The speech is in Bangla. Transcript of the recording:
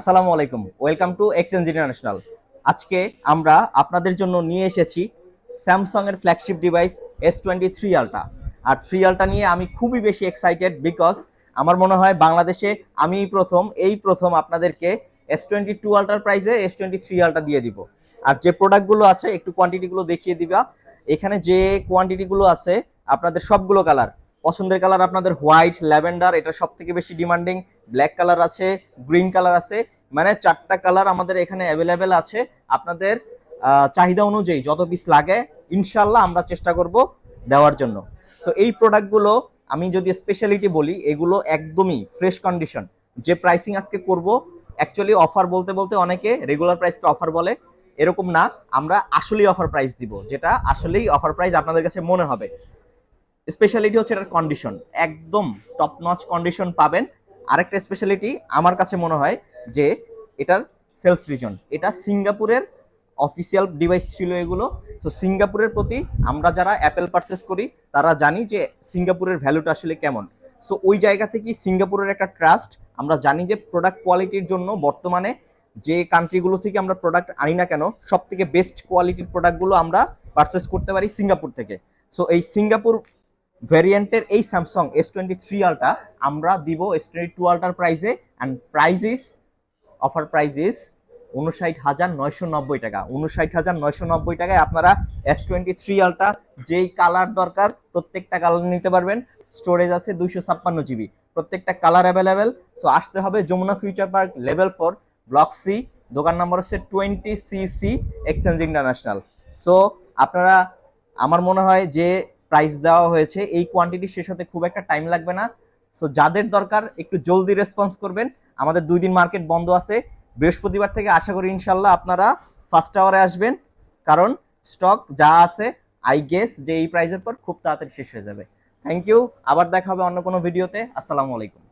আসসালামু আলাইকুম, ওয়েলকাম টু এক্সচেঞ্জ ইন্টারন্যাশনাল। আজকে আমরা আপনাদের জন্য নিয়ে এসেছি স্যামসাং এর ফ্ল্যাগশিপ ডিভাইস S23 আলট্রা। আর 3 আলট্রা নিয়ে আমি খুবই বেশি এক্সাইটেড, বিকজ আমার মনে হয় বাংলাদেশে আমি এই প্রথম আপনাদেরকে S22 আলট্রার প্রাইসে S23 আলট্রা দিয়ে দিব। আর যে প্রোডাক্টগুলো আছে একটু কোয়ান্টিটিগুলো দেখিয়ে দিবা। এখানে যে কোয়ান্টিটিগুলো আছে আপনাদের সবগুলো কালার পছন্দের কালার, আপনাদের হোয়াইট, ল্যাভেন্ডার, এটা সব থেকে বেশি ডিমান্ডিং, ব্ল্যাক কালার আছে, গ্রিন কালার আছে, মানে 4টা কালার আমাদের এখানে অ্যাভেলেবেল আছে। আপনাদের চাহিদা অনুযায়ী যত পিস লাগে ইনশাল্লাহ আমরা চেষ্টা করব দেওয়ার জন্য। সো এই প্রোডাক্টগুলো আমি যদি স্পেশালিটি বলি, এগুলো একদমই ফ্রেশ কন্ডিশন। যে প্রাইসিং আজকে করব, অ্যাকচুয়ালি অফার বলতে বলতে অনেকে রেগুলার প্রাইসকে অফার বলে, এরকম না, আমরা আসলেই অফার প্রাইস দিব, যেটা আসলেই অফার প্রাইস আপনাদের কাছে মনে হবে। স্পেশালিটি হচ্ছে এটার কন্ডিশন, একদম টপ নচ কন্ডিশন পাবেন। আরেকটা স্পেশালিটি আমার কাছে মনে হয় যে এটার সেলস রিজন, এটা সিঙ্গাপুরের অফিসিয়াল ডিভাইস ছিল এগুলো। সো সিঙ্গাপুরের প্রতি আমরা যারা অ্যাপেল পারচেস করি তারা জানি যে সিঙ্গাপুরের ভ্যালুটা আসলে কেমন। সো ওই জায়গা থেকে সিঙ্গাপুরের একটা ট্রাস্ট, আমরা জানি যে প্রোডাক্ট কোয়ালিটির জন্য বর্তমানে যে কান্ট্রিগুলো থেকে আমরা প্রোডাক্ট আনি না কেন, সব থেকে বেস্ট কোয়ালিটির প্রোডাক্টগুলো আমরা পারচেস করতে পারি সিঙ্গাপুর থেকে। সো এই সিঙ্গাপুর ভ্যারিয়েন্টের এই স্যামসাং S23 আলট্রা আমরা দিব S22 আলট্রার প্রাইসে, অ্যান্ড অফার প্রাইস ইজ 59,990 টাকা। 59,990 টাকায় আপনারা S23 আলট্রা যেই কালার দরকার প্রত্যেকটা কালার নিতে পারবেন। স্টোরেজ আছে 256 জিবি, প্রত্যেকটা কালার অ্যাভেলেবেল। সো আসতে হবে Jamuna Future Park level 4 block C, দোকান নাম্বার হচ্ছে 20cc এক্সচেঞ্জ ইন্টারন্যাশনাল। সো আপনারা, আমার মনে হয় যে প্রাইস দেওয়া হয়েছে এই কোয়ান্টিটি শেষ হতে খুব একটা টাইম লাগবে না। সো যাদের দরকার একটু জলদি রেসপন্স করবেন। আমাদের 2 দিন মার্কেট বন্ধ আছে, বৃহস্পতিবার থেকে আশা করি ইনশাল্লাহ আপনারা ফার্স্ট আওয়ারে আসবেন, কারণ স্টক যা আছে আই গেস যে এই প্রাইসের পর খুব তাড়াতাড়ি শেষ হয়ে যাবে। থ্যাংক ইউ, আবার দেখা হবে অন্য কোনো ভিডিওতে। আসসালামু আলাইকুম।